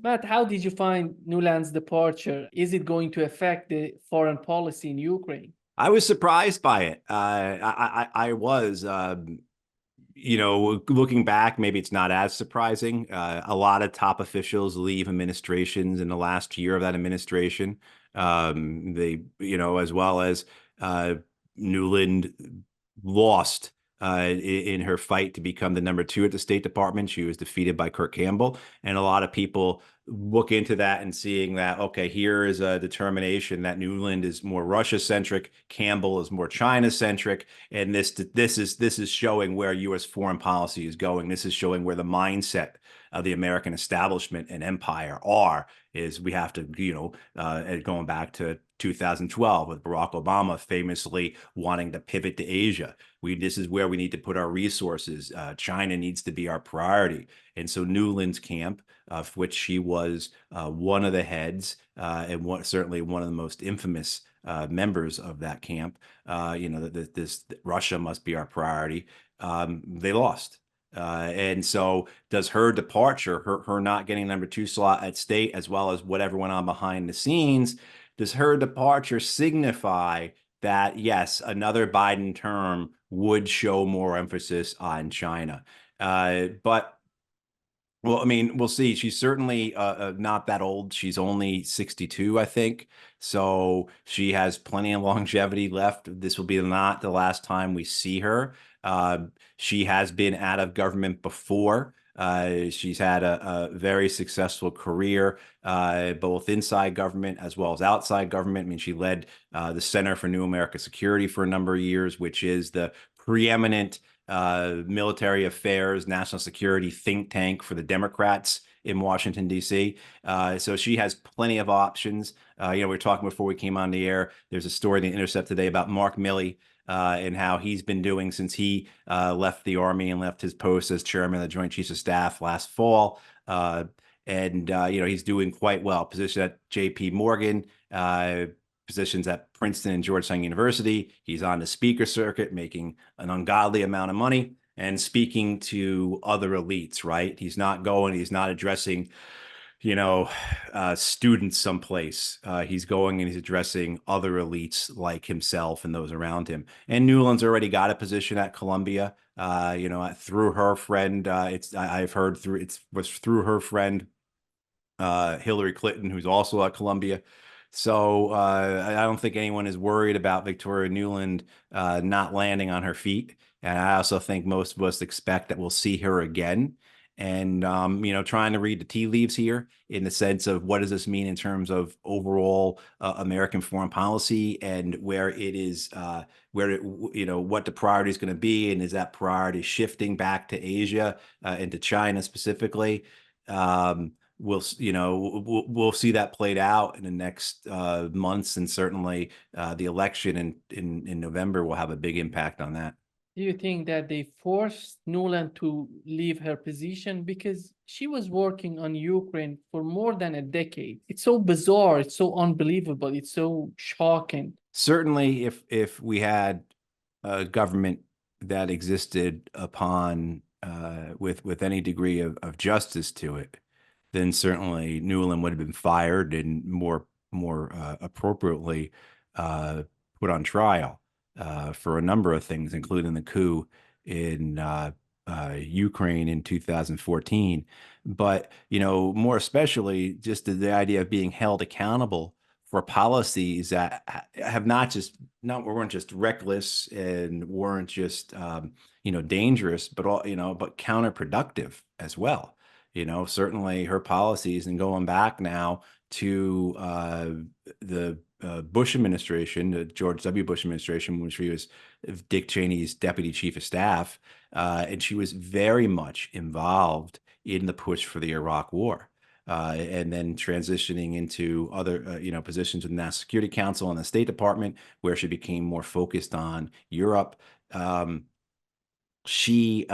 Matt, how did you find Nuland's departure? Is it going to affect the foreign policy in Ukraine? I was surprised by it. I was, looking back, maybe it's not as surprising. A lot of top officials leave administrations in the last year of that administration. As well as uh, Nuland lost in her fight to become the number two at the State Department. She was defeated by Kurt Campbell, and a lot of people look into that and seeing that, okay, here is a determination that Nuland is more Russia centric, Campbell is more China centric, and this is showing where U.S. foreign policy is going. This is showing where the mindset of the American establishment and empire are. Is we have to, going back to 2012 with Barack Obama famously wanting to pivot to Asia. This is where we need to put our resources. China needs to be our priority. And so Nuland's camp, of which she was one of the heads and certainly one of the most infamous members of that camp, this Russia must be our priority. They lost. And so does her departure, her not getting number two slot at state, as well as whatever went on behind the scenes, does her departure signify that, yes, another Biden term would show more emphasis on China? But well, I mean, we'll see. She's certainly not that old. She's only 62, I think. So she has plenty of longevity left. This will be not the last time we see her. She has been out of government before. She's had a very successful career, both inside government as well as outside government. I mean, she led the Center for New America Security for a number of years, which is the preeminent military affairs, national security think tank for the Democrats in Washington, D.C. So she has plenty of options. We were talking before we came on the air. There's a story in The Intercept today about Mark Milley and how he's been doing since he left the Army and left his post as chairman of the Joint Chiefs of Staff last fall. He's doing quite well. Position at J.P. Morgan, positions at Princeton and Georgetown University. He's on the speaker circuit, making an ungodly amount of money and speaking to other elites, right? He's not addressing, students someplace. He's going and he's addressing other elites like himself and those around him. And Nuland's already got a position at Columbia, through her friend. I've heard it was through her friend, Hillary Clinton, who's also at Columbia. So I don't think anyone is worried about Victoria Nuland not landing on her feet. And I also think most of us expect that we'll see her again. And, trying to read the tea leaves here in the sense of what does this mean in terms of overall American foreign policy and where it is, what the priority is going to be. And is that priority shifting back to Asia and to China specifically? We'll see that played out in the next months, and certainly the election in November will have a big impact on that. Do you think that they forced Nuland to leave her position? Because she was working on Ukraine for more than a decade. It's so bizarre. It's so unbelievable. It's so shocking. Certainly, if we had a government that existed upon with any degree of justice to it, then certainly Nuland would have been fired and more appropriately put on trial for a number of things, including the coup in Ukraine in 2014. But more especially, just the idea of being held accountable for policies that weren't just reckless and weren't just dangerous, but but counterproductive as well. Certainly her policies, and going back now to the Bush administration, the George W. Bush administration, when she was Dick Cheney's deputy chief of staff, and she was very much involved in the push for the Iraq War. And then transitioning into other, positions with the National Security Council and the State Department, where she became more focused on Europe. She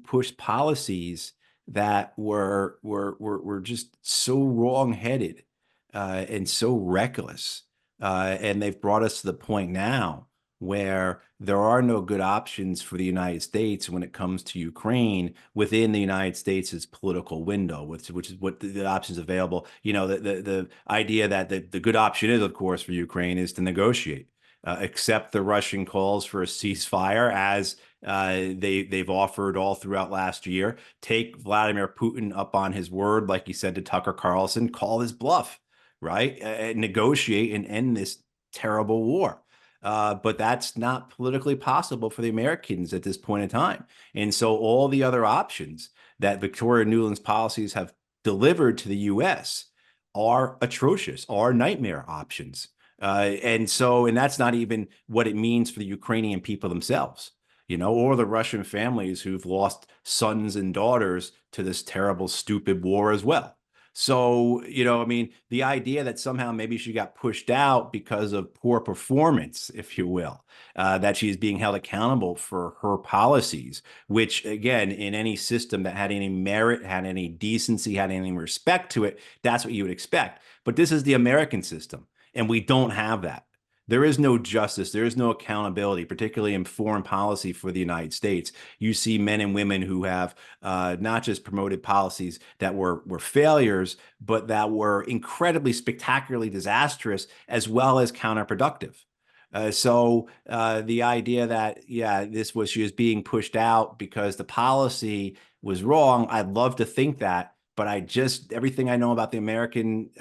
pushed policies that were just so wrong-headed and so reckless, and they've brought us to the point now where there are no good options for the United States when it comes to Ukraine within the United States' political window, which is what the options available. You know, the idea that the good option is, of course, for Ukraine is to negotiate, accept the Russian calls for a ceasefire as they've offered all throughout last year, take Vladimir Putin up on his word, like he said to Tucker Carlson, call his bluff, right? Negotiate and end this terrible war. But that's not politically possible for the Americans at this point in time. And so all the other options that Victoria Nuland's policies have delivered to the U.S. are atrocious, are nightmare options. And that's not even what it means for the Ukrainian people themselves, you know, or the Russian families who've lost sons and daughters to this terrible, stupid war as well. So, you know, I mean, the idea that somehow maybe she got pushed out because of poor performance, if you will, that she's being held accountable for her policies, which, again, in any system that had any merit, had any decency, had any respect to it, that's what you would expect. But this is the American system, and we don't have that. There is no justice. There is no accountability, particularly in foreign policy for the United States. You see men and women who have not just promoted policies that were failures, but that were incredibly spectacularly disastrous as well as counterproductive. The idea that, yeah, she was being pushed out because the policy was wrong, I'd love to think that, but everything I know about the American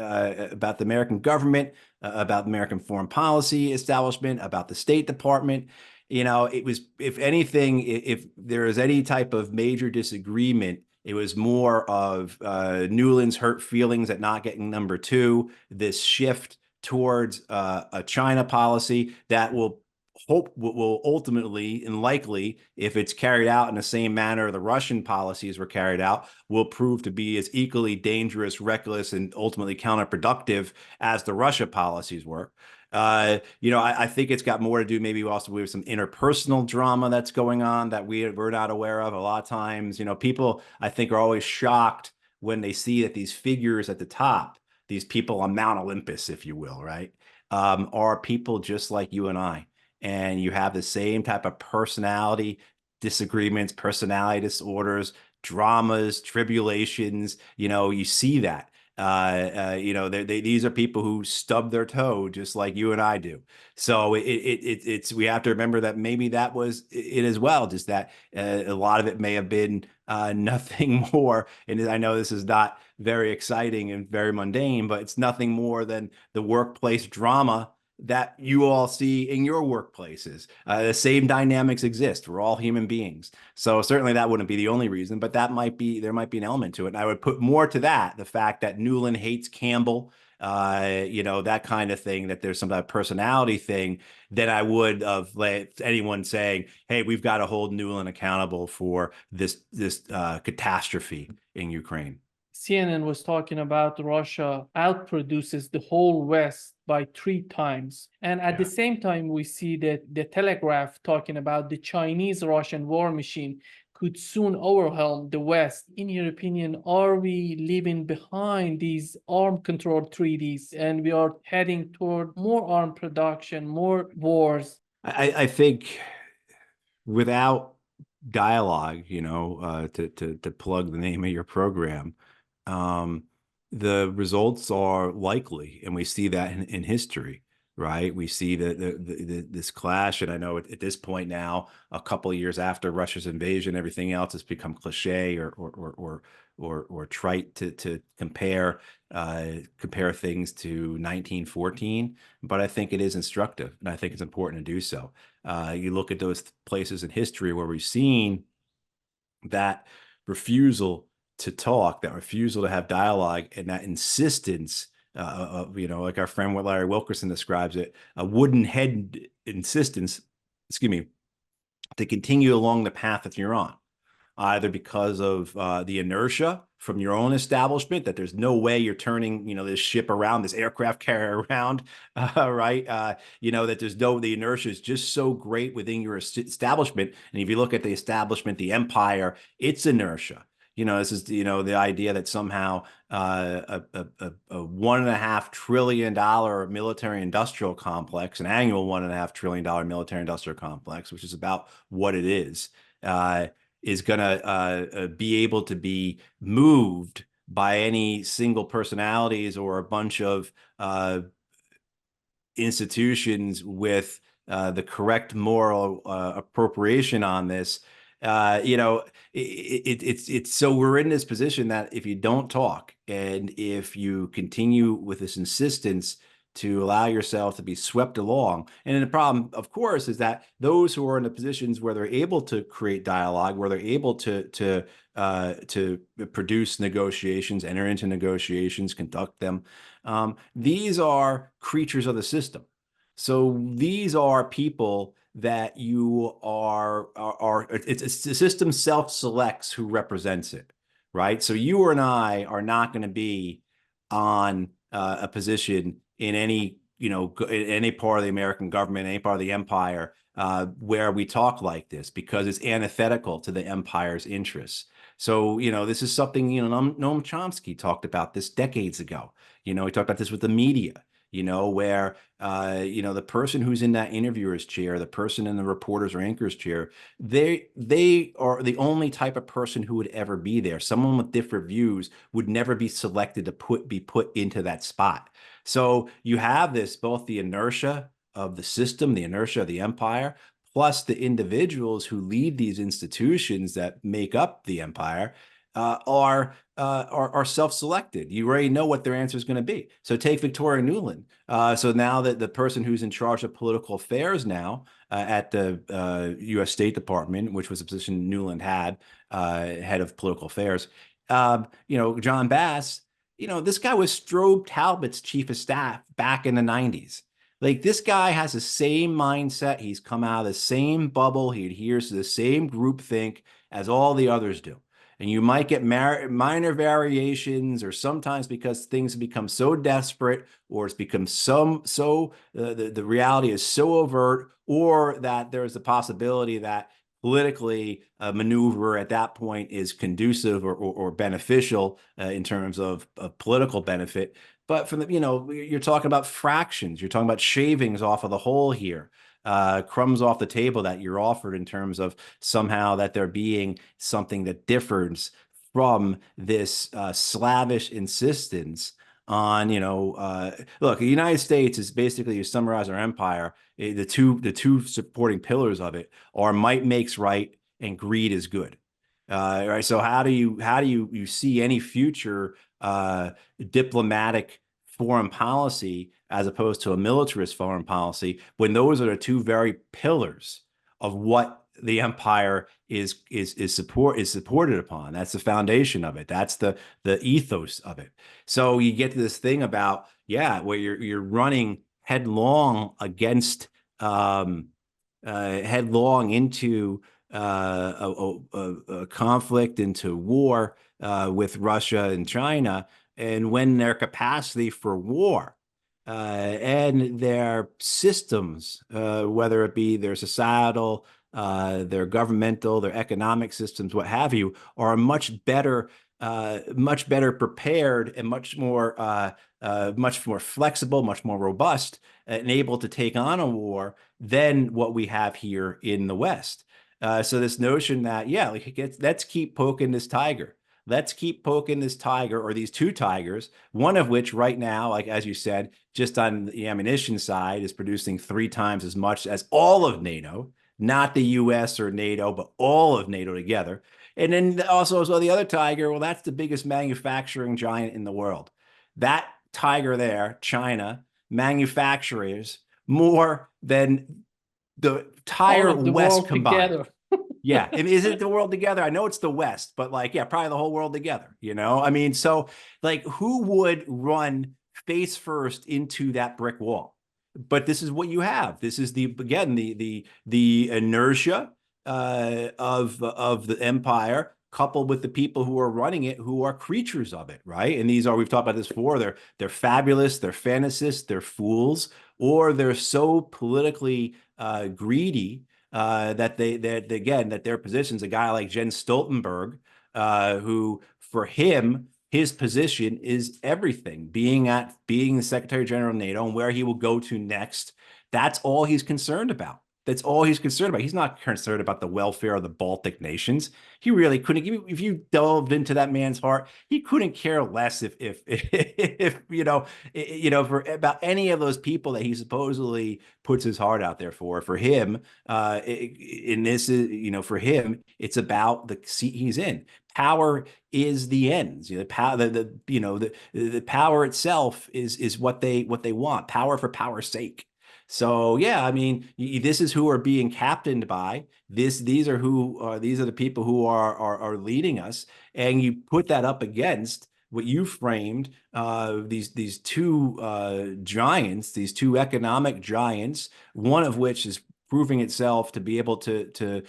government, about American foreign policy establishment, about the State Department, you know, it was, if anything, if there is any type of major disagreement, it was more of Nuland's hurt feelings at not getting number two, this shift towards a China policy that will ultimately and likely, if it's carried out in the same manner the Russian policies were carried out, will prove to be as equally dangerous, reckless, and ultimately counterproductive as the Russia policies were. You know, I think it's got more to do maybe also with some interpersonal drama that's going on that we're not aware of. A lot of times, you know, people, I think, are always shocked when they see that these figures at the top, these people on Mount Olympus, if you will, right, are people just like you and I. And you have the same type of personality disagreements, personality disorders, dramas, tribulations. You know, you see that. You know, these are people who stub their toe just like you and I do. So it's we have to remember that maybe that was it as well. Just that a lot of it may have been nothing more. And I know this is not very exciting and very mundane, but it's nothing more than the workplace drama that you all see in your workplaces. The same dynamics exist. We're all human beings. So certainly that wouldn't be the only reason, but there might be an element to it. And I would put more to that, the fact that Nuland hates Campbell, you know, that kind of thing, that there's some type of personality thing, than I would of anyone saying, hey, we've got to hold Nuland accountable for this catastrophe in Ukraine. CNN was talking about Russia outproduces the whole West by 3 times. And at the same time, we see that the Telegraph talking about the Chinese-Russian war machine could soon overwhelm the West. In your opinion, are we leaving behind these arms control treaties and we are heading toward more arms production, more wars? I think without dialogue, you know, to plug the name of your program, the results are likely, and we see that in history, right? We see this clash, and I know at this point now, a couple of years after Russia's invasion, everything else has become cliche or trite to compare things to 1914. But I think it is instructive, and I think it's important to do so. You look at those places in history where we've seen that refusal to talk, that refusal to have dialogue, and that insistence, you know, like our friend Larry Wilkerson describes it, a wooden head insistence, excuse me, to continue along the path that you're on, either because of the inertia from your own establishment, that there's no way you're turning, you know, this ship around, this aircraft carrier around, right? You know, that the inertia is just so great within your establishment. And if you look at the establishment, the empire, it's inertia. This is, the idea that somehow a $1.5 trillion military industrial complex, an annual $1.5 trillion military industrial complex, which is about what it is going to be able to be moved by any single personalities or a bunch of institutions with the correct moral appropriation on this. It's so we're in this position that if you don't talk and if you continue with this insistence to allow yourself to be swept along. And the problem, of course, is that those who are in the positions where they're able to create dialogue, where they're able to produce negotiations, enter into negotiations, conduct them, these are creatures of the system. So these are people that you it's the system self-selects who represents it, right? So you and I are not going to be on a position in any, in any part of the American government, any part of the empire, where we talk like this, because it's antithetical to the empire's interests. So, this is something, Noam Chomsky talked about this decades ago. He talked about this with the media, where, the person who's in that interviewer's chair, the person in the reporter's or anchor's chair, they are the only type of person who would ever be there. Someone with different views would never be selected to be put into that spot. So you have this, both the inertia of the system, the inertia of the empire, plus the individuals who lead these institutions that make up the empire are self-selected. You already know what their answer is going to be. So take Victoria Nuland. So now that the person who's in charge of political affairs now at the U.S. State Department, which was a position Nuland had, head of political affairs, John Bass, this guy was Strobe Talbot's chief of staff back in the 90s. Like, this guy has the same mindset. He's come out of the same bubble. He adheres to the same groupthink as all the others do. And you might get minor variations, or sometimes because things have become so desperate, or it's become the reality is so overt, or that there's the possibility that politically a maneuver at that point is conducive or beneficial in terms of political benefit. But from you're talking about fractions, you're talking about shavings off of the whole here, crumbs off the table that you're offered in terms of somehow that there being something that differs from this slavish insistence on, look, the United States is basically, you summarize our empire, the two supporting pillars of it are might makes right and greed is good. Right. So how do you see any future diplomatic foreign policy as opposed to a militarist foreign policy when those are the two very pillars of what the empire is supported upon? That's the foundation of it. That's the ethos of it. So you get to this thing about, where you're running headlong against headlong into a conflict, into war with Russia and China, and when their capacity for war and their systems, whether it be their societal, their governmental, their economic systems, what have you, are much better prepared and much more flexible, much more robust, and able to take on a war than what we have here in the West. So this notion that, let's keep poking this tiger. Let's keep poking this tiger, or these two tigers, one of which right now, like as you said, just on the ammunition side, is producing 3 times as much as all of NATO, not the US or NATO, but all of NATO together. And then also, as well, the other tiger, well, that's the biggest manufacturing giant in the world. That tiger there, China, manufactures more than the entire West combined. Together. Yeah. Is it the world together? I know it's the West, but probably the whole world together, so who would run face first into that brick wall? But this is what you have. This is the inertia of the empire, coupled with the people who are running it, who are creatures of it, right? And these are, we've talked about this before, they're fabulous, they're fantasists, they're fools, or they're so politically greedy that that their positions, a guy like Jens Stoltenberg, who for him, his position is everything. Being the Secretary General of NATO and where he will go to next, that's all he's concerned about. That's all he's concerned about. He's not concerned about the welfare of the Baltic nations. He really couldn't. If you delved into that man's heart, he couldn't care less if for about any of those people that he supposedly puts his heart out there for. For him, in this is for him, it's about the seat he's in. Power is the ends. The power, the power itself is what they want. Power for power's sake. So yeah, I mean, this is who are being captained by. These are the people who are leading us, and you put that up against what you framed, these two giants, these two economic giants, one of which is proving itself to be able to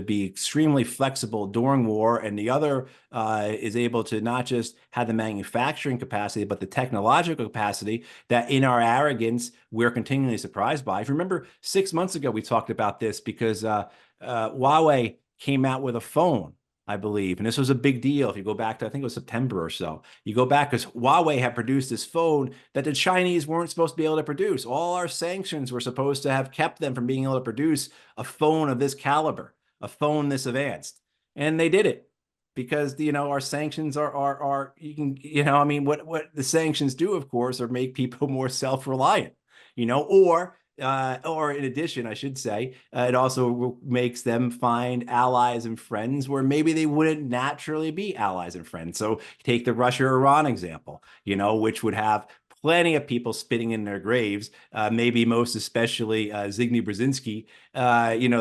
be extremely flexible during war, and the other is able to not just have the manufacturing capacity, but the technological capacity that in our arrogance, we're continually surprised by. If you remember 6 months ago, we talked about this because Huawei came out with a phone, I believe. And this was a big deal. If you go back to, I think it was September or so, you go back because Huawei had produced this phone that the Chinese weren't supposed to be able to produce. All our sanctions were supposed to have kept them from being able to produce a phone of this caliber, a phone this advanced. And they did it because, our sanctions are I mean, what the sanctions do, of course, are make people more self-reliant, or in addition, I should say, it also makes them find allies and friends where maybe they wouldn't naturally be allies and friends. So take the Russia-Iran example, which would have plenty of people spitting in their graves, maybe most especially Zbigniew Brzezinski,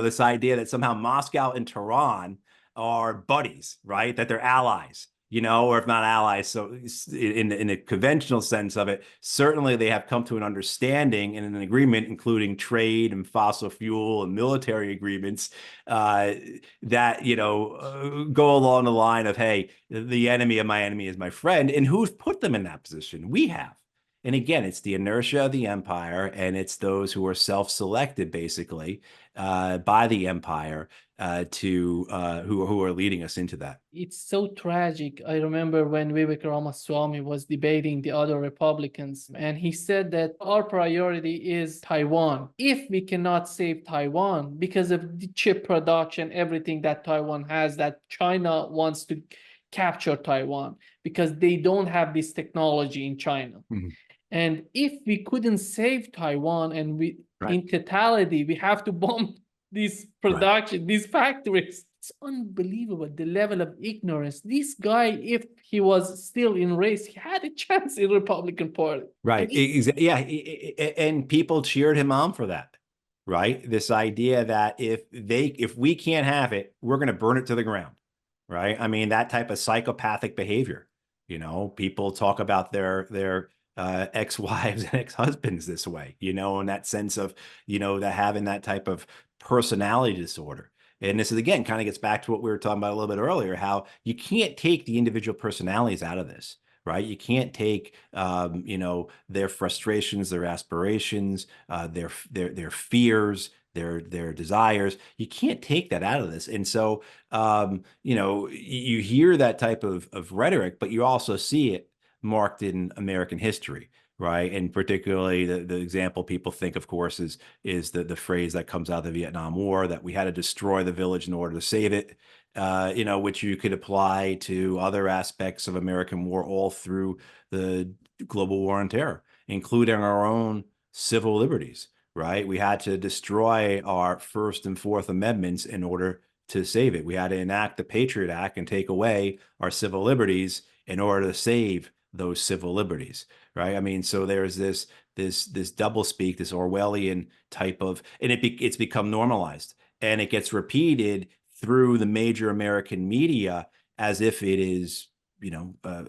this idea that somehow Moscow and Tehran are buddies, right? That they're allies. Or if not allies, so in a conventional sense of it, certainly they have come to an understanding and an agreement, including trade and fossil fuel and military agreements, that go along the line of, hey, the enemy of my enemy is my friend. And who's put them in that position? We have. And again, it's the inertia of the empire, and it's those who are self-selected, basically, by the empire, who are leading us into that. It's so tragic. I remember when Vivek Ramaswamy was debating the other Republicans, and he said that our priority is Taiwan. If we cannot save Taiwan because of the chip production, everything that Taiwan has, that China wants to capture Taiwan because they don't have this technology in China. Mm-hmm. And if we couldn't save Taiwan, and in totality, we have to bomb this production, these factories. It's unbelievable, the level of ignorance. This guy, if he was still in race, he had a chance in Republican Party. Right. And people cheered him on for that. Right. This idea that if we can't have it, we're going to burn it to the ground. Right. I mean, that type of psychopathic behavior. People talk about their ex-wives and ex-husbands this way, in that sense of, that having that type of personality disorder. And this is, again, kind of gets back to what we were talking about a little bit earlier, how you can't take the individual personalities out of this, right? You can't take, their frustrations, their aspirations, their fears, their desires. You can't take that out of this. And so, you hear that type of rhetoric, but you also see it marked in American history, right? And particularly the example people think, of course, is the phrase that comes out of the Vietnam War, that we had to destroy the village in order to save it, which you could apply to other aspects of American war all through the global war on terror, including our own civil liberties, right? We had to destroy our First and Fourth Amendments in order to save it. We had to enact the Patriot Act and take away our civil liberties in order to save those civil liberties, right? I mean, so there's this doublespeak, this Orwellian type of, and it's become normalized, and it gets repeated through the major American media as if it is,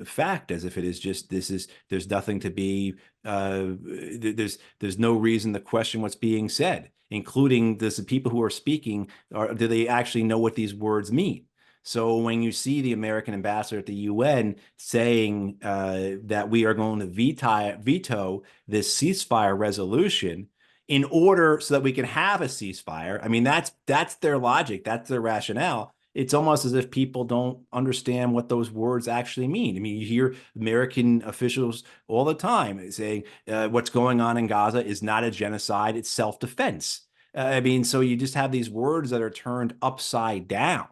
fact, as if it is just, there's nothing to be, there's no reason to question what's being said, including the people who are speaking, do they actually know what these words mean? So when you see the American ambassador at the UN saying that we are going to veto this ceasefire resolution, in order so that we can have a ceasefire. I mean, that's their logic. That's their rationale. It's almost as if people don't understand what those words actually mean. I mean, you hear American officials all the time saying what's going on in Gaza is not a genocide, it's self-defense. I mean, so you just have these words that are turned upside down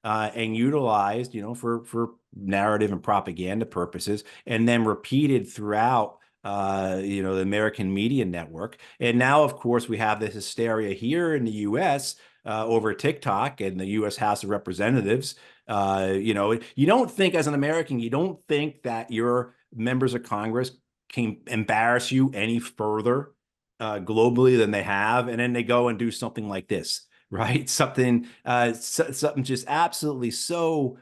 and utilized, for narrative and propaganda purposes, and then repeated throughout the American media network. And now, of course, we have this hysteria here in the U.S. Over TikTok and the U.S. House of Representatives. You don't think, as an American, you don't think that your members of Congress can embarrass you any further globally than they have, and then they go and do something like this, right? Something just absolutely so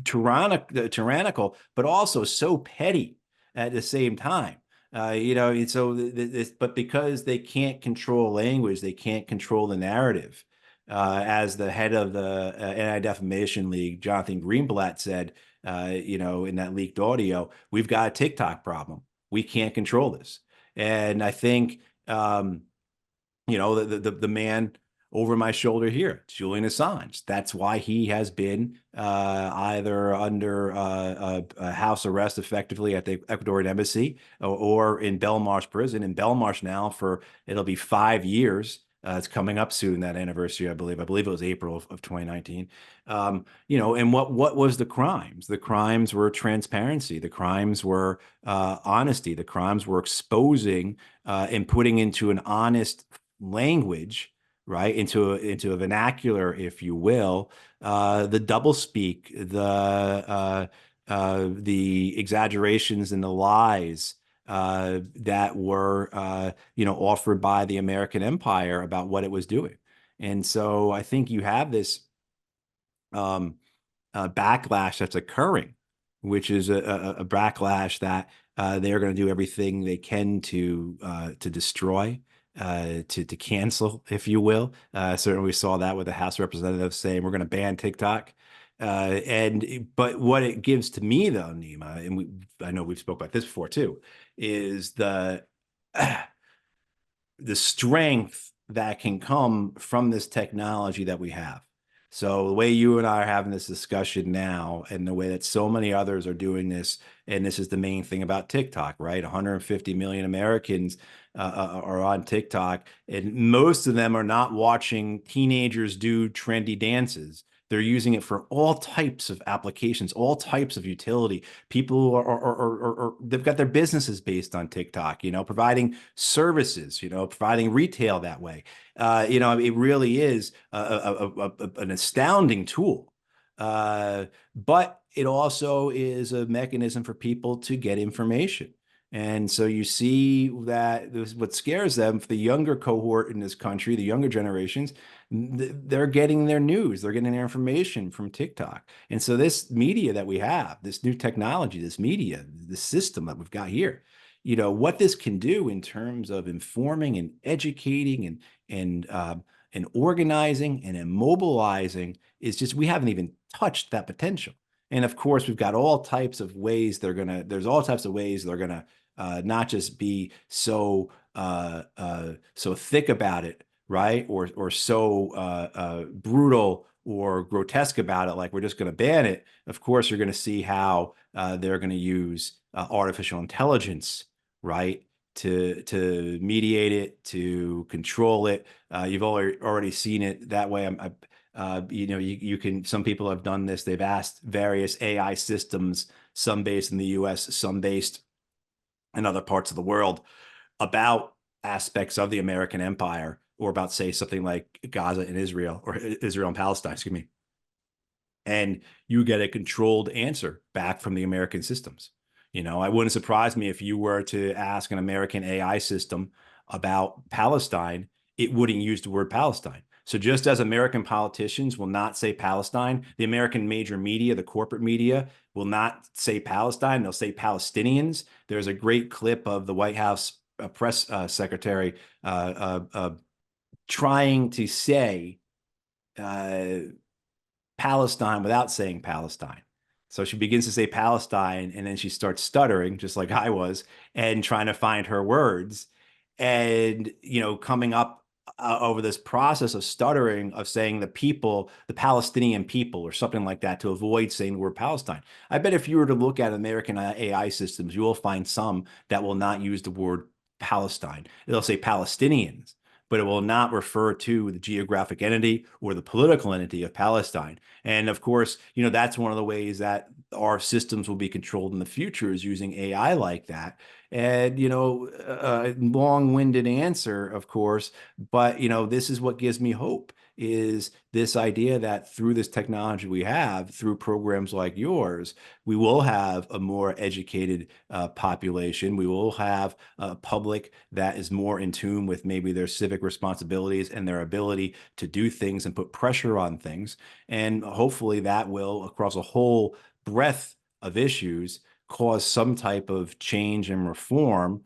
tyrannical, but also so petty at the same time. But because they can't control language, they can't control the narrative. As the head of the Anti-Defamation League, Jonathan Greenblatt, said, in that leaked audio, we've got a TikTok problem. We can't control this. And I think, the man over my shoulder here, Julian Assange. That's why he has been either under house arrest effectively at the Ecuadorian embassy or in Belmarsh prison. In Belmarsh now it'll be 5 years. It's coming up soon, that anniversary, I believe. I believe it was April of 2019. And what was the crimes? The crimes were transparency. The crimes were honesty. The crimes were exposing and putting into an honest language, right, into a vernacular, if you will, the doublespeak, the exaggerations and the lies that were offered by the American empire about what it was doing. And so I think you have this backlash that's occurring, which is a backlash that they're going to do everything they can to destroy, to cancel, if you will. Certainly we saw that with the House of Representatives saying we're going to ban TikTok. But what it gives to me, though, Nima, and I know we've spoke about this before too, is the strength that can come from this technology that we have. So the way you and I are having this discussion now, and the way that so many others are doing this, and this is the main thing about TikTok, right? 150 million Americans are on TikTok, and most of them are not watching teenagers do trendy dances. They're using it for all types of applications, all types of utility. People are they've got their businesses based on TikTok, providing services, providing retail that way. It really is an astounding tool. But it also is a mechanism for people to get information. And so you see that what scares them, for the younger cohort in this country, the younger generations, they're getting their news, they're getting their information from TikTok. And so this media that we have, this new technology, this media, this system that we've got here, what this can do in terms of informing and educating and organizing and immobilizing is just, we haven't even touched that potential. And of course, we've got all types of ways there's all types of ways they're gonna not just be so thick about it, right? Or so brutal or grotesque about it, like we're just going to ban it. Of course, you're going to see how they're going to use artificial intelligence, right, to mediate it, to control it. You've already seen it that way. You can. Some people have done this. They've asked various AI systems, some based in the U.S., some based in other parts of the world, about aspects of the American empire, or about, say, something like Gaza and Israel, or Israel and Palestine, excuse me. And you get a controlled answer back from the American systems. I wouldn't surprise me if you were to ask an American AI system about Palestine, it wouldn't use the word Palestine. So just as American politicians will not say Palestine, the American major media, the corporate media, will not say Palestine. They'll say Palestinians. There's a great clip of the White House press secretary trying to say Palestine without saying Palestine. So she begins to say Palestine, and then she starts stuttering, just like I was, and trying to find her words. and, you know, coming up over this process of stuttering, of saying the people, the Palestinian people, or something like that, to avoid saying the word Palestine. I bet if you were to look at American AI systems, you will find some that will not use the word Palestine. It'll say Palestinians, but it will not refer to the geographic entity or the political entity of Palestine. And of course, you know, that's one of the ways that our systems will be controlled in the future, is using AI like that. And, you know, a long-winded answer, of course, but, you know, this is what gives me hope, is this idea that through this technology we have, through programs like yours, we will have a more educated population. We will have a public that is more in tune with maybe their civic responsibilities and their ability to do things and put pressure on things. And hopefully that will, across a whole breadth of issues, cause some type of change and reform,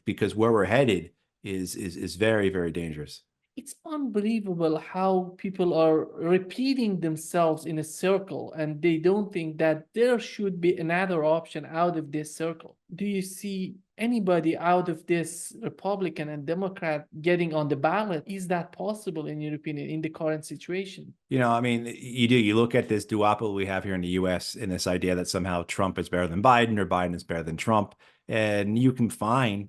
because where we're headed is very, very dangerous. It's unbelievable how people are repeating themselves in a circle and they don't think that there should be another option out of this circle. Do you see anybody out of this Republican and Democrat getting on the ballot? Is that possible, in your opinion, in the current situation? You know, I mean, you do. You look at this duopoly we have here in the U.S. and this idea that somehow Trump is better than Biden or Biden is better than Trump, and you can find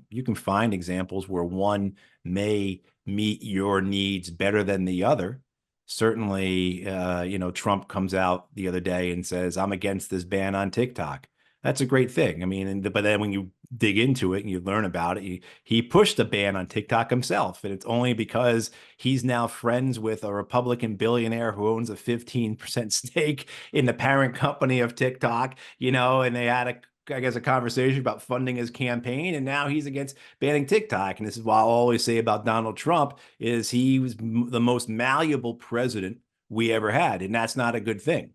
examples where one may meet your needs better than the other. Certainly, you know, Trump comes out the other day and says, "I'm against this ban on TikTok." That's a great thing. I mean, but then when you dig into it and you learn about it, he pushed a ban on TikTok himself, and it's only because he's now friends with a Republican billionaire who owns a 15% stake in the parent company of TikTok, you know, and they had I guess, a conversation about funding his campaign, and now he's against banning TikTok. And this is what I'll always say about Donald Trump, is he was the most malleable president we ever had, and that's not a good thing.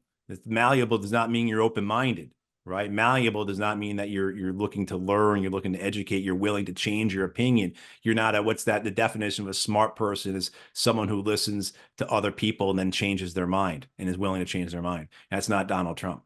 Malleable does not mean you're open-minded, right? Malleable does not mean that you're looking to learn, you're looking to educate, you're willing to change your opinion. You're not a, what's that? The definition of a smart person is someone who listens to other people and then changes their mind and is willing to change their mind. That's not Donald Trump.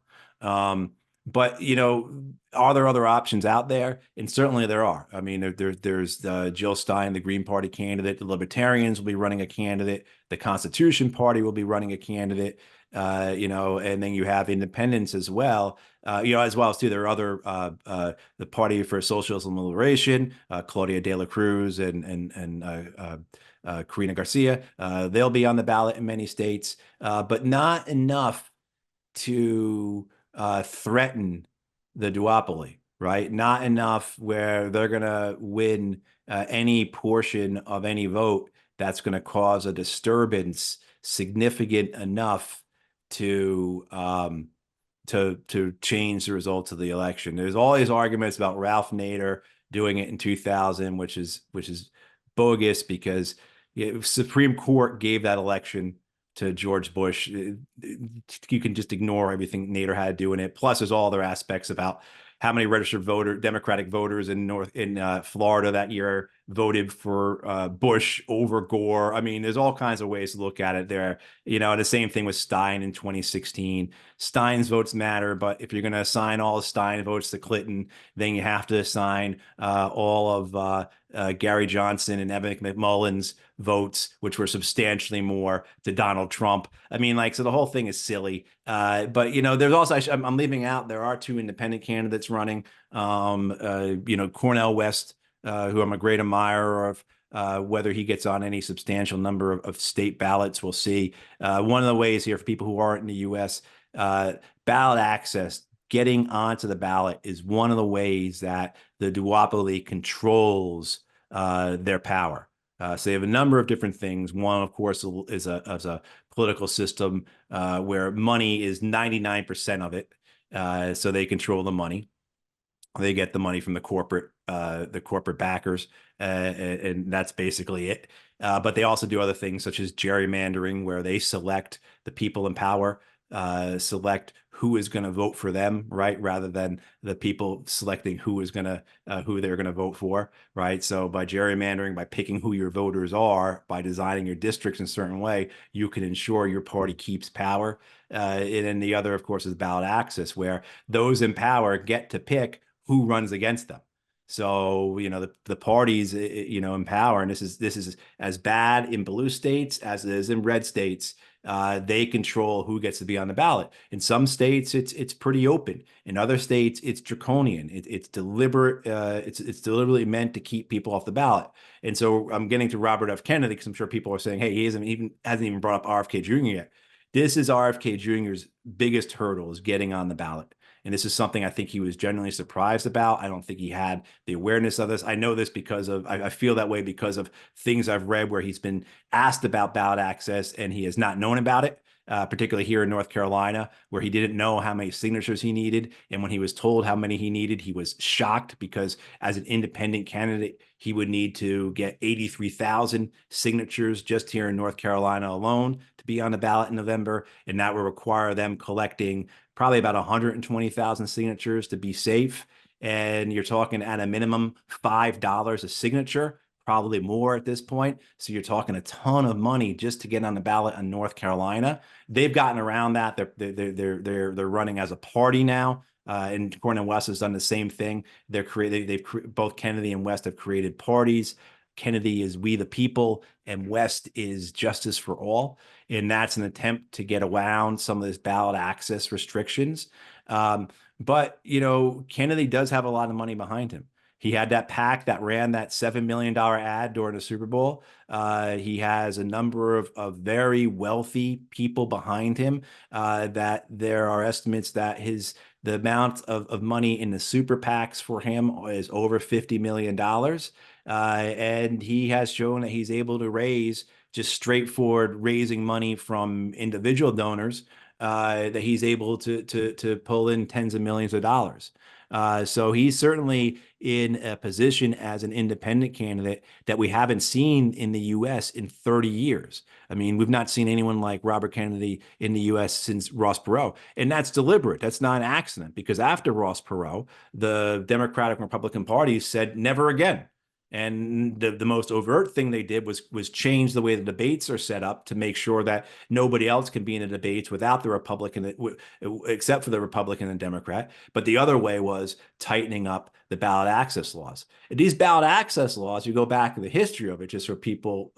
But, you know, are there other options out there? And certainly there are. I mean, there's Jill Stein, the Green Party candidate. The Libertarians will be running a candidate. The Constitution Party will be running a candidate. You know, and then you have independents as well. You know, as well as too, there are other the Party for Socialism and Liberation, Claudia de la Cruz and Karina Garcia. They'll be on the ballot in many states, but not enough to threaten the duopoly, right? Not enough where they're going to win any portion of any vote that's going to cause a disturbance significant enough to change the results of the election. There's all these arguments about Ralph Nader doing it in 2000, which is bogus, because Supreme Court gave that election to George Bush. You can just ignore everything Nader had doing it. Plus, there's all other aspects about how many registered Democratic voters in Florida that year voted for Bush over Gore. I mean, there's all kinds of ways to look at it there. You know, the same thing with Stein in 2016. Stein's votes matter, but if you're going to assign all the Stein votes to Clinton, then you have to assign all of Gary Johnson and Evan McMullen's votes, which were substantially more, to Donald Trump. I mean, like, so the whole thing is silly. But, you know, there's also, I'm leaving out, there are two independent candidates running. You know, Cornel West, who I'm a great admirer of. Whether he gets on any substantial number of state ballots, we'll see. One of the ways here for people who aren't in the U.S., ballot access, getting onto the ballot, is one of the ways that the duopoly controls their power. So they have a number of different things. One, of course, is a political system where money is 99% of it. So they control the money. They get the money from the corporate backers, and that's basically it. But they also do other things such as gerrymandering, where they select the people in power, select who is going to vote for them, right, rather than the people selecting who they're going to vote for, right? So by gerrymandering, by picking who your voters are, by designing your districts in a certain way, you can ensure your party keeps power. And then the other, of course, is ballot access, where those in power get to pick who runs against them. So, the parties, in power, and this is as bad in blue states as it is in red states. They control who gets to be on the ballot. In some states, it's pretty open. In other states, it's draconian. It's deliberate. It's deliberately meant to keep people off the ballot. And so I'm getting to Robert F. Kennedy because I'm sure people are saying, "Hey, he hasn't even brought up RFK Jr. yet." This is RFK Jr.'s biggest hurdle, is getting on the ballot. And this is something I think he was genuinely surprised about. I don't think he had the awareness of this. I know this because I feel that way because of things I've read where he's been asked about ballot access and he has not known about it. Particularly here in North Carolina, where he didn't know how many signatures he needed. And when he was told how many he needed, he was shocked because as an independent candidate, he would need to get 83,000 signatures just here in North Carolina alone to be on the ballot in November. And that would require them collecting probably about 120,000 signatures to be safe. And you're talking at a minimum $5 a signature, probably more at this point. So you're talking a ton of money just to get on the ballot in North Carolina. They've gotten around that. They're running as a party now. And Cornyn West has done the same thing. Both Kennedy and West have created parties. Kennedy is We the People, and West is Justice for All. And that's an attempt to get around some of this ballot access restrictions. But, Kennedy does have a lot of money behind him. He had that PAC that ran that $7 million ad during the Super Bowl. He has a number of very wealthy people behind him. That there are estimates that the amount of money in the super PACs for him is over $50 million. And he has shown that he's able to raise just straightforward raising money from individual donors, that he's able to pull in tens of millions of dollars. So he's certainly in a position as an independent candidate that we haven't seen in the U.S. in 30 years. I mean, we've not seen anyone like Robert Kennedy in the U.S. since Ross Perot. And that's deliberate. That's not an accident, because after Ross Perot, the Democratic and Republican parties said never again. And the most overt thing they did was change the way the debates are set up to make sure that nobody else can be in the debates without the Republican, except for the Republican and Democrat. But the other way was tightening up the ballot access laws. And these ballot access laws, you go back to the history of it, just for people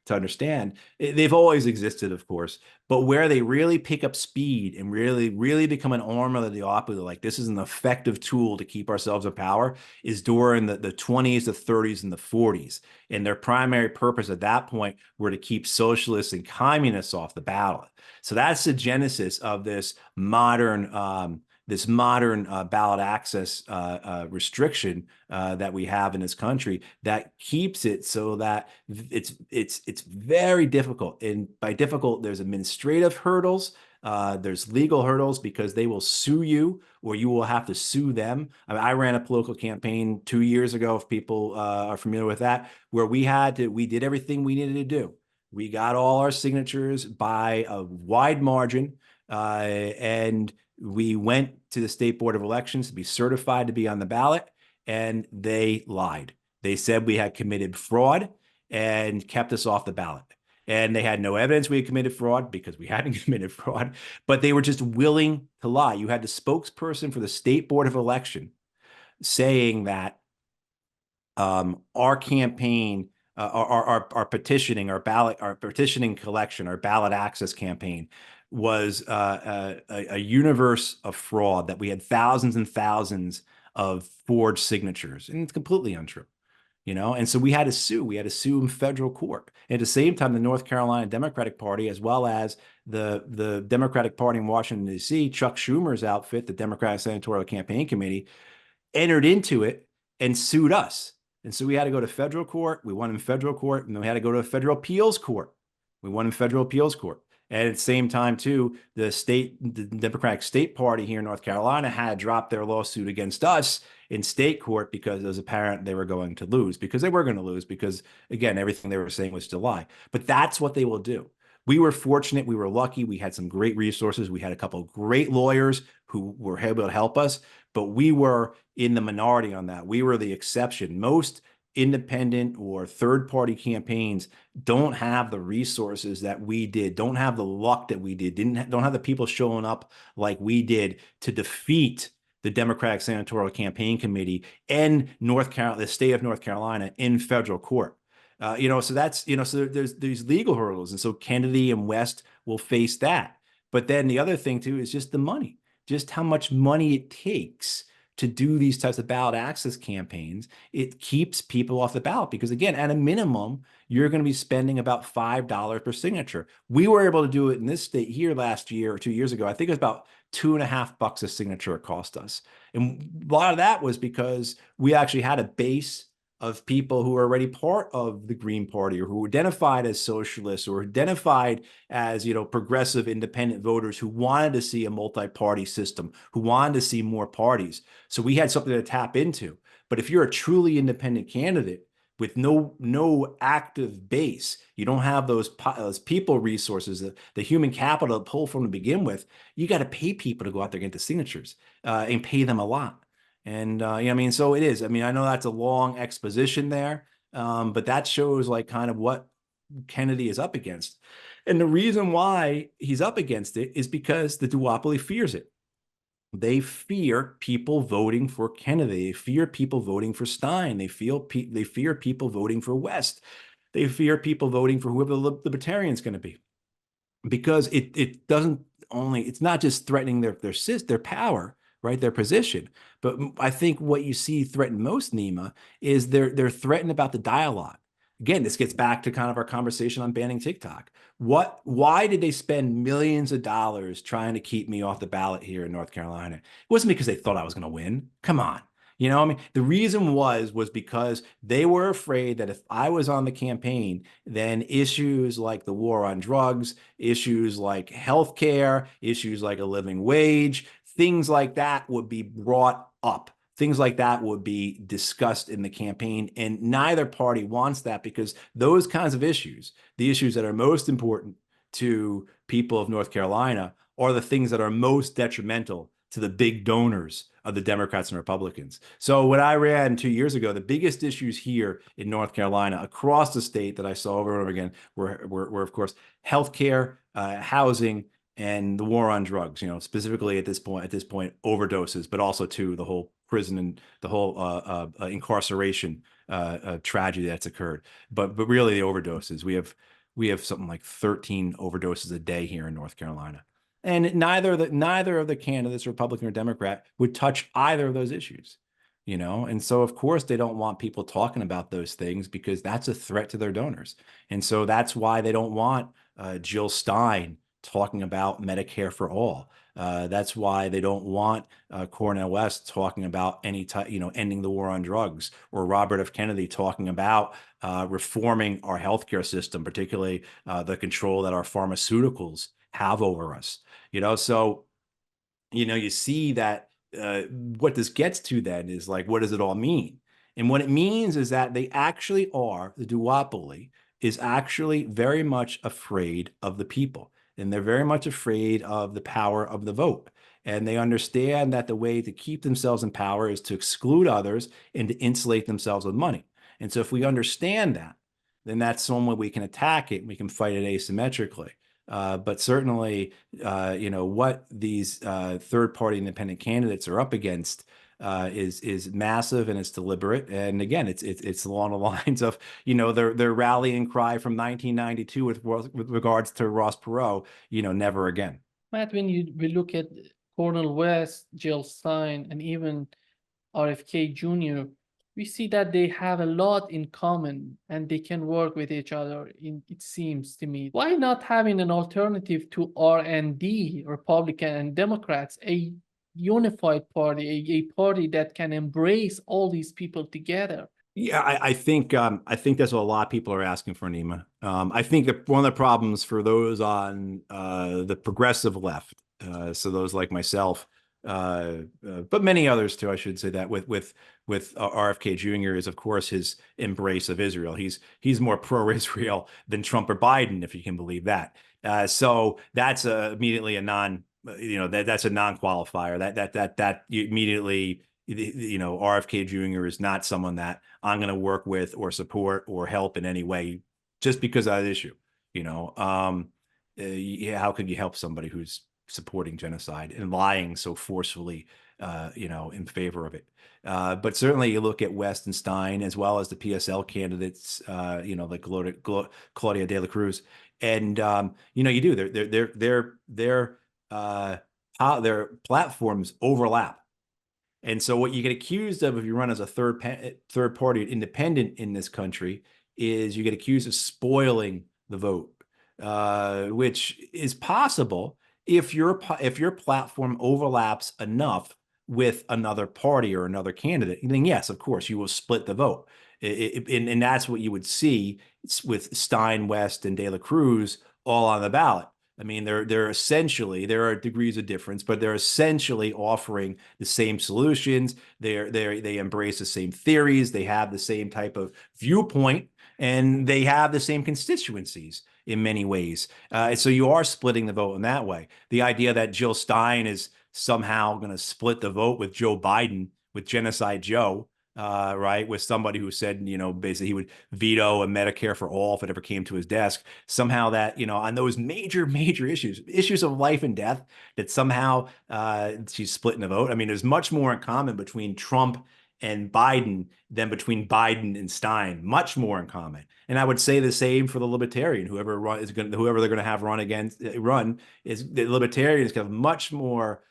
to understand, they've always existed, of course, but where they really pick up speed and really become an arm of the duopoly, like this is an effective tool to keep ourselves in power, is during the 20s, the 30s, and the 40s. And their primary purpose at that point were to keep socialists and communists off the ballot. So that's the genesis of this modern ballot access restriction that we have in this country, that keeps it so that it's very difficult. And by difficult, there's administrative hurdles. There's legal hurdles because they will sue you or you will have to sue them. I mean, I ran a political campaign 2 years ago, if people are familiar with that, where we did everything we needed to do. We got all our signatures by a wide margin, and we went to the State Board of Elections to be certified to be on the ballot, and they lied. They said we had committed fraud and kept us off the ballot. And they had no evidence we had committed fraud because we hadn't committed fraud, but they were just willing to lie. You had the spokesperson for the State Board of Election saying that our campaign, our petitioning, our petitioning collection, our ballot access campaign was a universe of fraud, that we had thousands and thousands of forged signatures, and it's completely untrue. And so we had to sue in federal court. And at the same time, the North Carolina Democratic Party, as well as the Democratic Party in Washington, D.C., Chuck Schumer's outfit, the Democratic Senatorial Campaign Committee, entered into it and sued us. And so we had to go to federal court. We won in federal court. And then we had to go to a federal appeals court. We won in federal appeals court. And at the same time, too, the Democratic State Party here in North Carolina had dropped their lawsuit against us in state court because it was apparent they were going to lose, because, again, everything they were saying was to lie. But that's what they will do. We were fortunate. We were lucky. We had some great resources. We had a couple of great lawyers who were able to help us, but we were in the minority on that. We were the exception. Most independent or third-party campaigns don't have the resources that we did, don't have the luck that we did, don't have the people showing up like we did to defeat the Democratic Senatorial Campaign Committee and the state of North Carolina in federal court. So that's, so there's these legal hurdles. And so Kennedy and West will face that. But then the other thing too is just the money, just how much money it takes to do these types of ballot access campaigns. It keeps people off the ballot because, again, at a minimum, you're going to be spending about $5 per signature. We were able to do it in this state here last year or 2 years ago. I think it was about $2.50 a signature it cost us. And a lot of that was because we actually had a base of people who are already part of the Green Party or who identified as socialists or identified as, progressive independent voters who wanted to see a multi-party system, who wanted to see more parties. So we had something to tap into. But if you're a truly independent candidate with no active base, you don't have those people resources, the human capital to pull from to begin with, you got to pay people to go out there and get the signatures and pay them a lot. And so it is. I know that's a long exposition there, but that shows like kind of what Kennedy is up against. And the reason why he's up against it is because the duopoly fears it. They fear people voting for Kennedy. They fear people voting for Stein. They fear people voting for West. They fear people voting for whoever the libertarian is going to be, because it doesn't only, it's not just threatening their power, right, their position, but I think what you see threatened most, Nima, is they're threatened about the dialogue. Again, this gets back to kind of our conversation on banning TikTok. Why did they spend millions of dollars trying to keep me off the ballot here in North Carolina? It wasn't because they thought I was going to win. Come on. The reason was because they were afraid that if I was on the campaign, then issues like the war on drugs, issues like healthcare, issues like a living wage, things like that would be brought up. Things like that would be discussed in the campaign, and neither party wants that, because those kinds of issues, the issues that are most important to people of North Carolina, are the things that are most detrimental to the big donors of the Democrats and Republicans. So when I ran 2 years ago, the biggest issues here in North Carolina across the state that I saw over and over again were of course, healthcare, housing, and the war on drugs, specifically at this point, overdoses, but also to the whole prison and the whole incarceration tragedy that's occurred. But really the overdoses, we have something like 13 overdoses a day here in North Carolina. And neither of the candidates, Republican or Democrat, would touch either of those issues, and so of course they don't want people talking about those things, because that's a threat to their donors. And so that's why they don't want Jill Stein talking about Medicare for all. That's why they don't want Cornel West talking about ending the war on drugs, or Robert F. Kennedy talking about reforming our healthcare system, particularly the control that our pharmaceuticals have over us. So you see that what this gets to then is like, what does it all mean? And what it means is that the duopoly is actually very much afraid of the people. And they're very much afraid of the power of the vote. And they understand that the way to keep themselves in power is to exclude others and to insulate themselves with money. And so if we understand that, then that's one way we can attack it, and we can fight it asymmetrically. But certainly, what these third-party independent candidates are up against is massive, and it's deliberate. And again, it's along the lines of their rallying cry from 1992 with regards to Ross Perot, never again. Matt, when we look at Cornel West, Jill Stein, and even RFK Jr., we see that they have a lot in common and they can work with each other, it seems to me. Why not having an alternative to R&D, Republican and Democrats, a unified party, a party that can embrace all these people together? Yeah, I think that's what a lot of people are asking for, Nima. I think that one of the problems for those on the progressive left, so those like myself, but many others too, I should say, that with RFK Jr. is of course his embrace of Israel. He's more pro-Israel than Trump or Biden, if you can believe that. So that's immediately a that's a non-qualifier. That immediately, RFK Jr. is not someone that I'm going to work with or support or help in any way just because of that issue. How could you help somebody who's supporting genocide and lying so forcefully, in favor of it. But certainly you look at West and Stein, as well as the PSL candidates, like Claudia de la Cruz, and you do their platforms overlap. And so what you get accused of if you run as a third party independent in this country is you get accused of spoiling the vote, which is possible if your platform overlaps enough with another party or another candidate. Then yes, of course, you will split the vote. And that's what you would see with Stein, West, and De La Cruz all on the ballot. I mean, they're essentially, there are degrees of difference, but they're essentially offering the same solutions. They embrace the same theories. They have the same type of viewpoint, and they have the same constituencies in many ways. So you are splitting the vote in that way. The idea that Jill Stein is somehow going to split the vote with Joe Biden, with Genocide Joe, right, with somebody who said, basically he would veto a Medicare for all if it ever came to his desk. Somehow that, on those major issues of life and death, that somehow she's splitting the vote. I mean, there's much more in common between Trump and Biden than between Biden and Stein. Much more in common. And I would say the same for the Libertarian. Whoever they're going to have run is the Libertarian is going to have much more,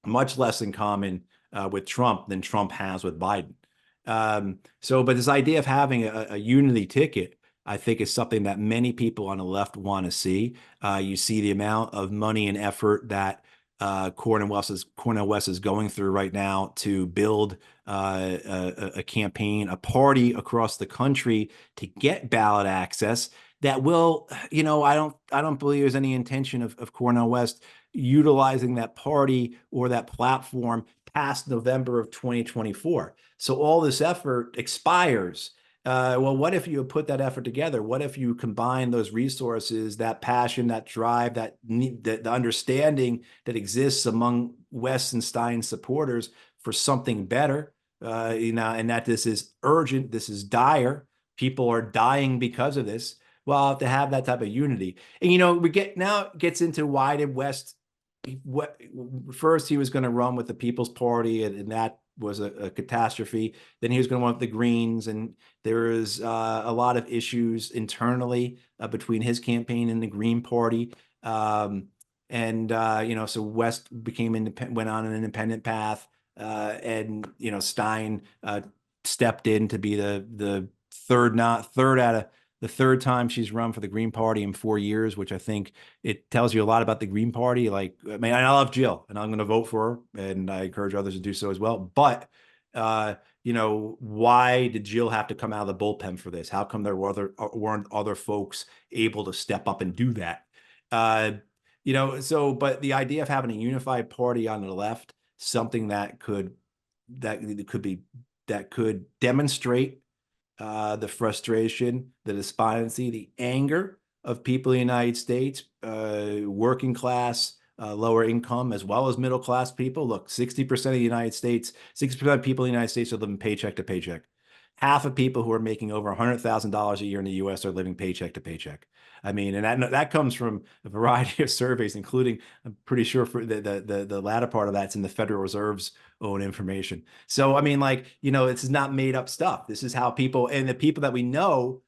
much less in common with Trump than Trump has with Biden. But this idea of having a unity ticket, I think, is something that many people on the left want to see. You see the amount of money and effort that Cornel West is going through right now to build a campaign, a party across the country to get ballot access that will, I don't believe there's any intention of Cornel West utilizing that party or that platform past November of 2024. So all this effort expires. Well, what if you put that effort together? What if you combine those resources, that passion, that drive, the understanding that exists among West and Stein supporters for something better, and that this is urgent, this is dire, people are dying because of this. Well, to have that type of unity. And, it gets into why did West, first he was going to run with the People's Party, and that was a catastrophe. Then he was going to run with the Greens, and there was a lot of issues internally between his campaign and the Green Party. So West became independent, went on an independent path, and Stein stepped in to be the third time she's run for the Green Party in 4 years, which I think it tells you a lot about the Green Party. I love Jill and I'm going to vote for her, and I encourage others to do so as well. But, why did Jill have to come out of the bullpen for this? How come there weren't other folks able to step up and do that? But the idea of having a unified party on the left, something that could demonstrate the frustration, the despondency, the anger of people in the United States, working class, lower income, as well as middle class people. Look, 60% of the United States, 60% of people in the United States are living paycheck to paycheck. Half of people who are making over $100,000 a year in the U.S. are living paycheck to paycheck. I mean, and that comes from a variety of surveys, including, I'm pretty sure for the latter part of that's in the Federal Reserve's own information. So, I mean, this is not made up stuff. This is how people, and the people that we know,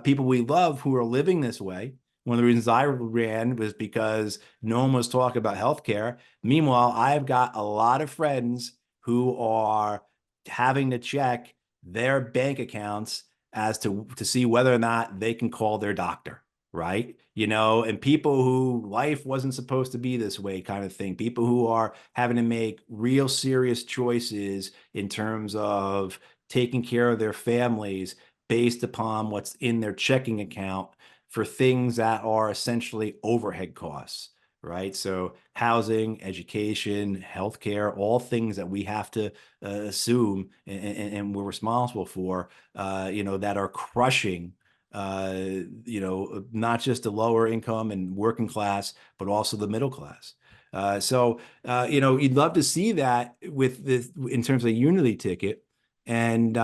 people we love who are living this way. One of the reasons I ran was because no one was talking about healthcare. Meanwhile, I've got a lot of friends who are having to check their bank accounts as to see whether or not they can call their doctor, right? And people who life wasn't supposed to be this way kind of thing. People who are having to make real serious choices in terms of taking care of their families based upon what's in their checking account for things that are essentially overhead costs, right? So housing, education, healthcare, all things that we have to assume and we're responsible for, that are crushing, not just the lower income and working class, but also the middle class. You'd love to see that with this in terms of a unity ticket. And,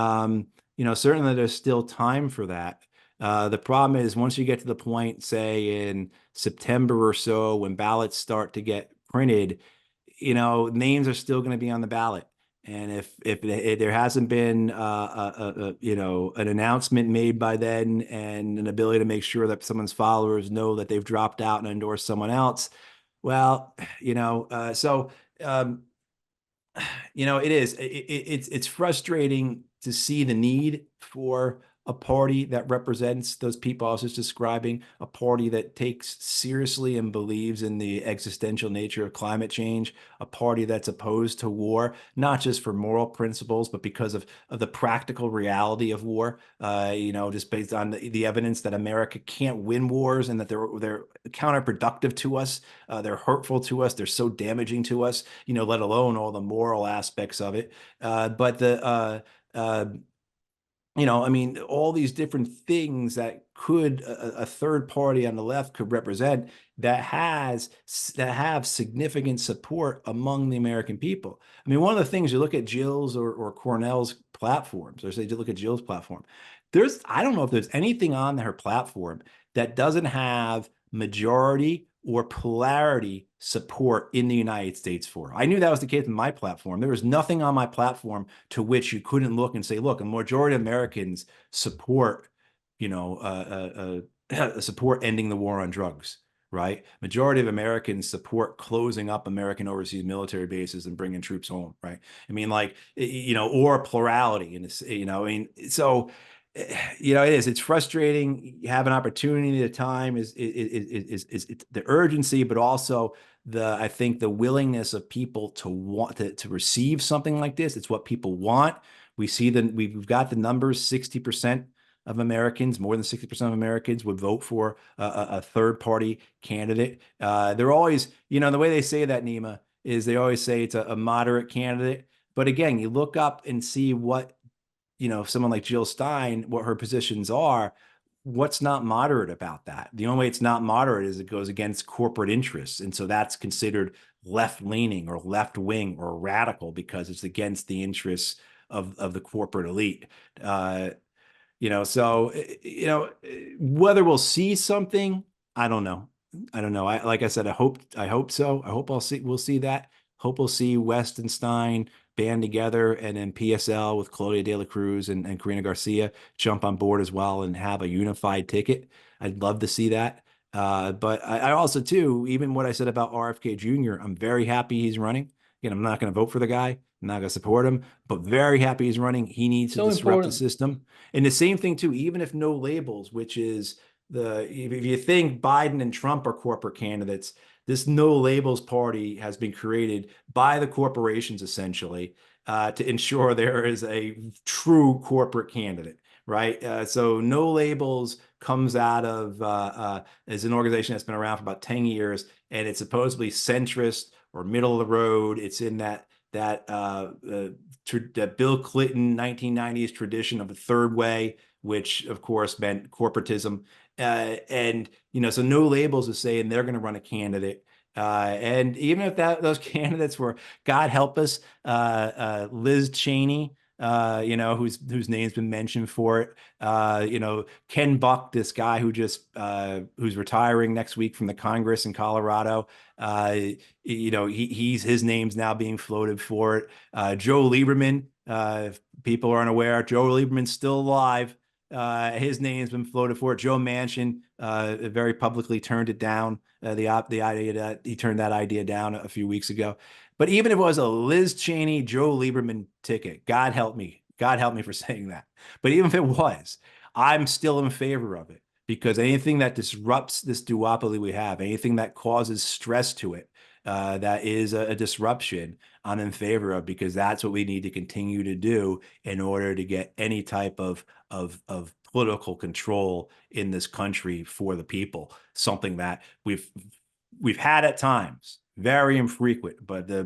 certainly there's still time for that. The problem is once you get to the point, say in September or so, when ballots start to get printed, names are still going to be on the ballot. And if there hasn't been an announcement made by then and an ability to make sure that someone's followers know that they've dropped out and endorsed someone else, well, um, it is. It's frustrating to see the need for a party that represents those people I was just describing, a party that takes seriously and believes in the existential nature of climate change, a party that's opposed to war, not just for moral principles, but because of the practical reality of war. Just based on the evidence that America can't win wars and that they're counterproductive to us, they're hurtful to us, they're so damaging to us, let alone all the moral aspects of it. All these different things that could a third party on the left could represent that have significant support among the American people. I mean, one of the things you look at Jill's or Cornell's platforms, or say you look at Jill's platform, I don't know if there's anything on her platform that doesn't have majority or polarity support in the United States for. I knew that was the case with my platform. There was nothing on my platform to which you couldn't look and say, look, a majority of Americans support, support ending the war on drugs, right? Majority of Americans support closing up American overseas military bases and bringing troops home, right? I mean, or plurality in this, so it is. It's frustrating. You have an opportunity at a time is the urgency, but also I think the willingness of people to want to receive something like this. It's what people want. We've got the numbers. 60% of Americans, more than 60% of Americans would vote for a third party candidate. They're always, the way they say that, Nima, is they always say it's a moderate candidate. But again, you look up and see what someone like Jill Stein, what her positions are, what's not moderate about that? The only way it's not moderate is it goes against corporate interests. And so that's considered left-leaning or left-wing or radical because it's against the interests of the corporate elite. Whether we'll see something, I don't know. Like I said, I hope so. I hope we'll see that. Hope we'll see West and Stein band together, and then PSL with Claudia De La Cruz and Karina Garcia jump on board as well and have a unified ticket. I'd love to see that. But I also, too, even what I said about RFK Jr., I'm very happy he's running. Again, I'm not going to vote for the guy. I'm not going to support him, but very happy he's running. He needs to disrupt the system. And the same thing, too, even if no labels, which is if you think Biden and Trump are corporate candidates, this no labels party has been created by the corporations essentially to ensure there is a true corporate candidate, right? So no labels comes out of as an organization that's been around for about 10 years, and it's supposedly centrist or middle of the road. It's in that Bill Clinton 1990s tradition of a third way, which of course meant corporatism. So no labels is saying they're going to run a candidate. And even if those candidates were, God help us, Liz Cheney, whose name's been mentioned for it, Ken Buck, this guy who's retiring next week from the Congress in Colorado, his name's now being floated for it. Joe Lieberman, if people are unaware, Joe Lieberman's still alive. His name's been floated for it. Joe Manchin very publicly turned it down. The idea that he turned that idea down a few weeks ago. But even if it was a Liz Cheney, Joe Lieberman ticket, God help me for saying that. But even if it was, I'm still in favor of it, because anything that disrupts this duopoly we have, anything that causes stress to it, that is a disruption, I'm in favor of, because that's what we need to continue to do in order to get any type of political control in this country for the people. Something that we've had at times, very infrequent, but the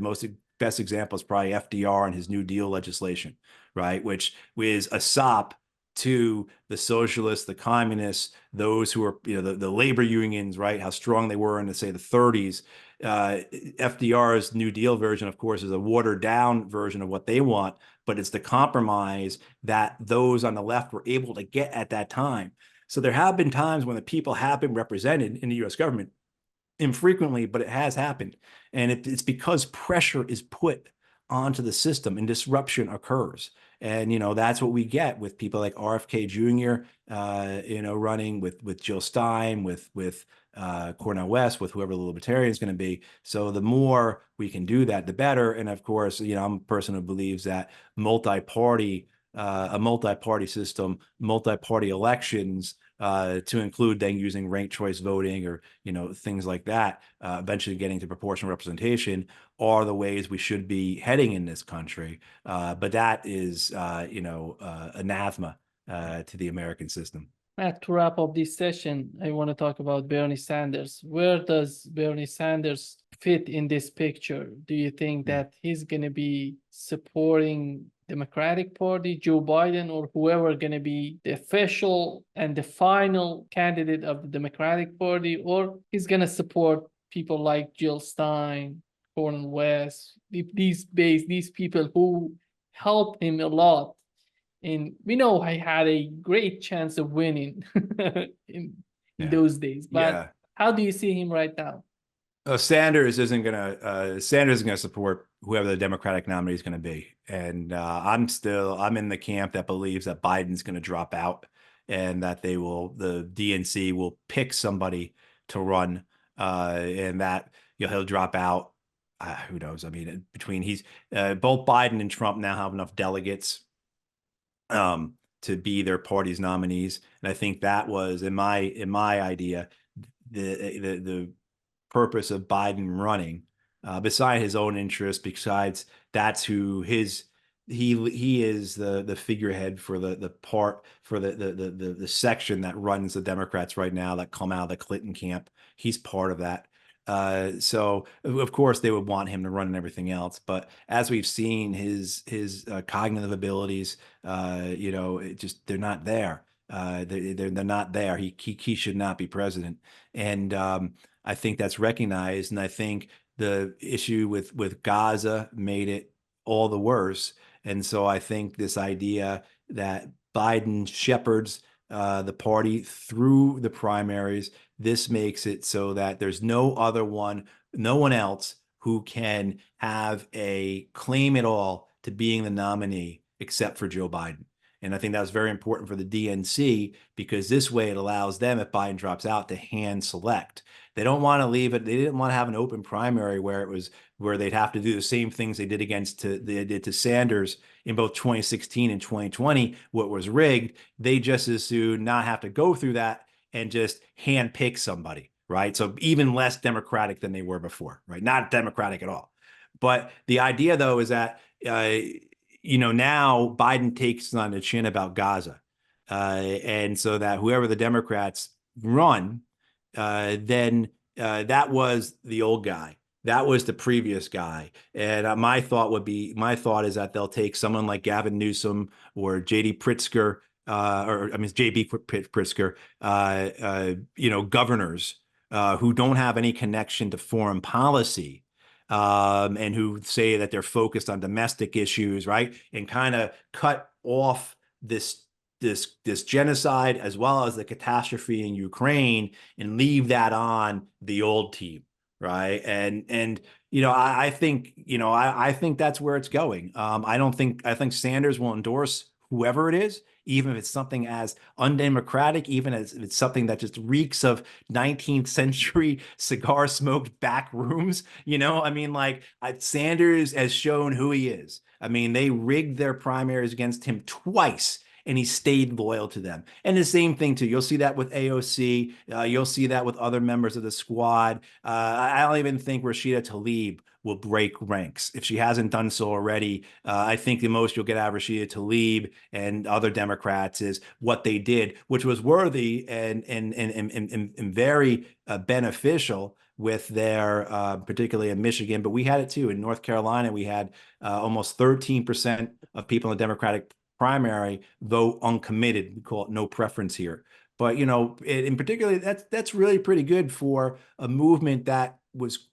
best example is probably FDR and his New Deal legislation, right? Which is a sop to the socialists, the communists, those who are, the labor unions, right? How strong they were in, say, the 30s. FDR's New Deal version, of course, is a watered down version of what they want, but it's the compromise that those on the left were able to get at that time. So there have been times when the people have been represented in the U.S. government, infrequently, but it has happened. And it's because pressure is put onto the system and disruption occurs. And, that's what we get with people like RFK Jr., running with Jill Stein, with Cornel West, with whoever the libertarian is going to be. So the more we can do that, the better. And of course, I'm a person who believes that a multi-party system, multi-party elections, to include then using ranked choice voting or, things like that, eventually getting to proportional representation, are the ways we should be heading in this country. But that is, anathema to the American system. Matt, to wrap up this session, I want to talk about Bernie Sanders. Where does Bernie Sanders fit in this picture? Do you think that he's going to be supporting Democratic Party, Joe Biden, or whoever going to be the official and the final candidate of the Democratic Party, or he's going to support people like Jill Stein, Cornel West, these people who helped him a lot? And we know I had a great chance of winning in those days. But how do you see him right now? Sanders isn't gonna support whoever the Democratic nominee is going to be, and I'm in the camp that believes that Biden's going to drop out, and that the DNC will pick somebody to run, and that he'll drop out. Who knows? I mean, between both Biden and Trump now have enough delegates to be their party's nominees, and I think that was in my idea the purpose of Biden running, beside his own interest, besides that's who he is the figurehead for the section that runs the Democrats right now that come out of the Clinton camp. He's part of that. So of course they would want him to run and everything else, but as we've seen, his cognitive abilities, they're not there. They're not there. He should not be president, and I think that's recognized. And I think the issue with Gaza made it all the worse. And so I think this idea that Biden shepherds the party through the primaries, this makes it so that there's no one else who can have a claim at all to being the nominee except for Joe Biden. And I think that was very important for the DNC, because this way it allows them, if Biden drops out, to hand select. They don't want to leave it. They didn't want to have an open primary where they'd have to do the same things they did to Sanders in both 2016 and 2020, what was rigged. They just as soon not have to go through that and just hand pick somebody, right? So even less democratic than they were before, right? Not democratic at all. But the idea, though, is that now Biden takes on the chin about Gaza, and so that whoever the Democrats run, then that was the old guy. That was the previous guy. And my thought is that they'll take someone like Gavin Newsom or JD Pritzker, JB Pritzker, governors who don't have any connection to foreign policy, and who say that they're focused on domestic issues, right? And kind of cut off this genocide as well as the catastrophe in Ukraine and leave that on the old team, right? And I think that's where it's going. I think Sanders will endorse whoever it is, even if it's something as undemocratic, even as it's something that just reeks of 19th century cigar smoked back rooms. Sanders has shown who he is. I mean, they rigged their primaries against him twice, and he stayed loyal to them. And the same thing too. You'll see that with AOC. You'll see that with other members of the squad. I don't even think Rashida Tlaib will break ranks if she hasn't done so already. I think the most you'll get out of Rashida Tlaib and other Democrats is what they did, which was worthy and very beneficial with their, particularly in Michigan, but we had it too in North Carolina. We had almost 13% of people in the Democratic primary vote uncommitted. We call it no preference here. But in particular, that's really pretty good for a movement that was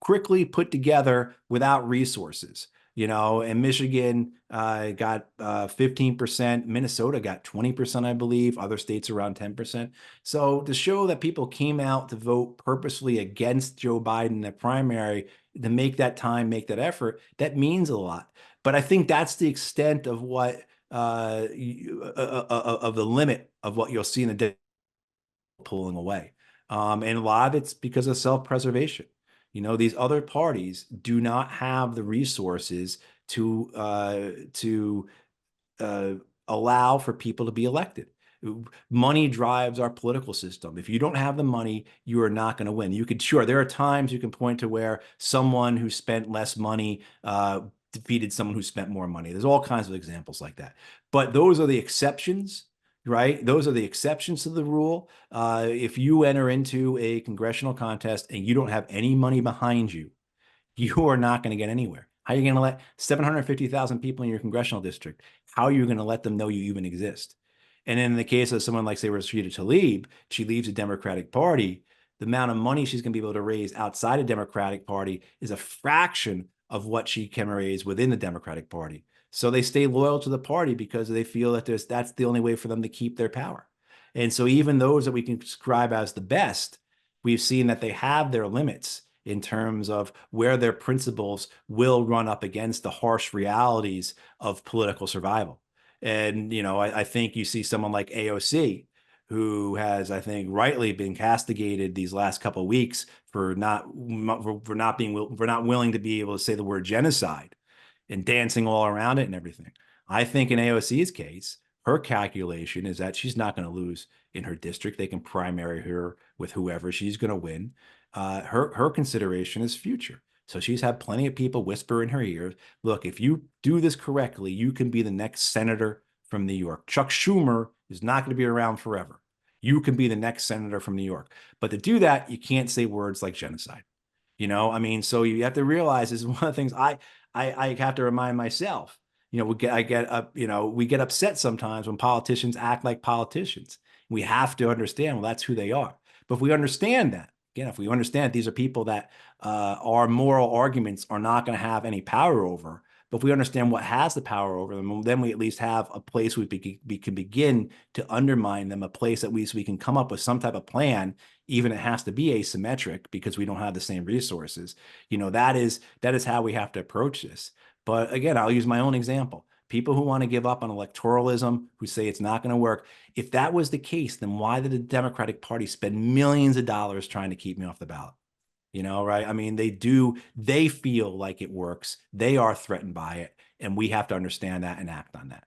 quickly put together without resources. you know, and Michigan got 15%. Minnesota got 20%, I believe. Other states around 10%. So to show that people came out to vote purposely against Joe Biden in the primary, to make that time, make that effort, that means a lot. But I think that's the extent of what of the limit of what you'll see in the pulling away. And a lot of it's because of self-preservation. You know, these other parties do not have the resources to allow for people to be elected. Money drives our political system. If you don't have the money, you are not going to win. You could, sure, there are times you can point to where someone who spent less money defeated someone who spent more money. There's all kinds of examples like that. But those are the exceptions, right? Those are the exceptions to the rule. If you enter into a congressional contest and you don't have any money behind you, you are not going to get anywhere. How are you going to let 750,000 people in your congressional district, how are you going to let them know you even exist? And in the case of someone like, say, Rashida Tlaib, she leaves the Democratic Party, the amount of money she's going to be able to raise outside of Democratic Party is a fraction of what she can raise within the Democratic Party. So they stay loyal to the party because they feel that that's the only way for them to keep their power. And so even those that we can describe as the best, we've seen that they have their limits in terms of where their principles will run up against the harsh realities of political survival. And, you know, I think you see someone like AOC, who has, I think, rightly been castigated these last couple of weeks for not willing to be able to say the word genocide and dancing all around it and everything. I think in AOC's case, her calculation is that she's not going to lose in her district. They can primary her with whoever she's going to win. Her consideration is future. So she's had plenty of people whisper in her ear, look, if you do this correctly, you can be the next senator from New York. Chuck Schumer is not going to be around forever. You can be the next senator from New York. But to do that, you can't say words like genocide. You know, I mean, so you have to realize this is one of the things I have to remind myself. You know, we get upset sometimes when politicians act like politicians. We have to understand, well, that's who they are. But if we understand that, again, if we understand these are people that our moral arguments are not going to have any power over, but if we understand what has the power over them, then we at least have a place we can begin to undermine them, a place at least we can come up with some type of plan, even it has to be asymmetric because we don't have the same resources. You know, that is how we have to approach this. But again, I'll use my own example. People who want to give up on electoralism, who say it's not going to work. If that was the case, then why did the Democratic Party spend millions of dollars trying to keep me off the ballot? You know, right? I mean, they feel like it works. They are threatened by it. And we have to understand that and act on that.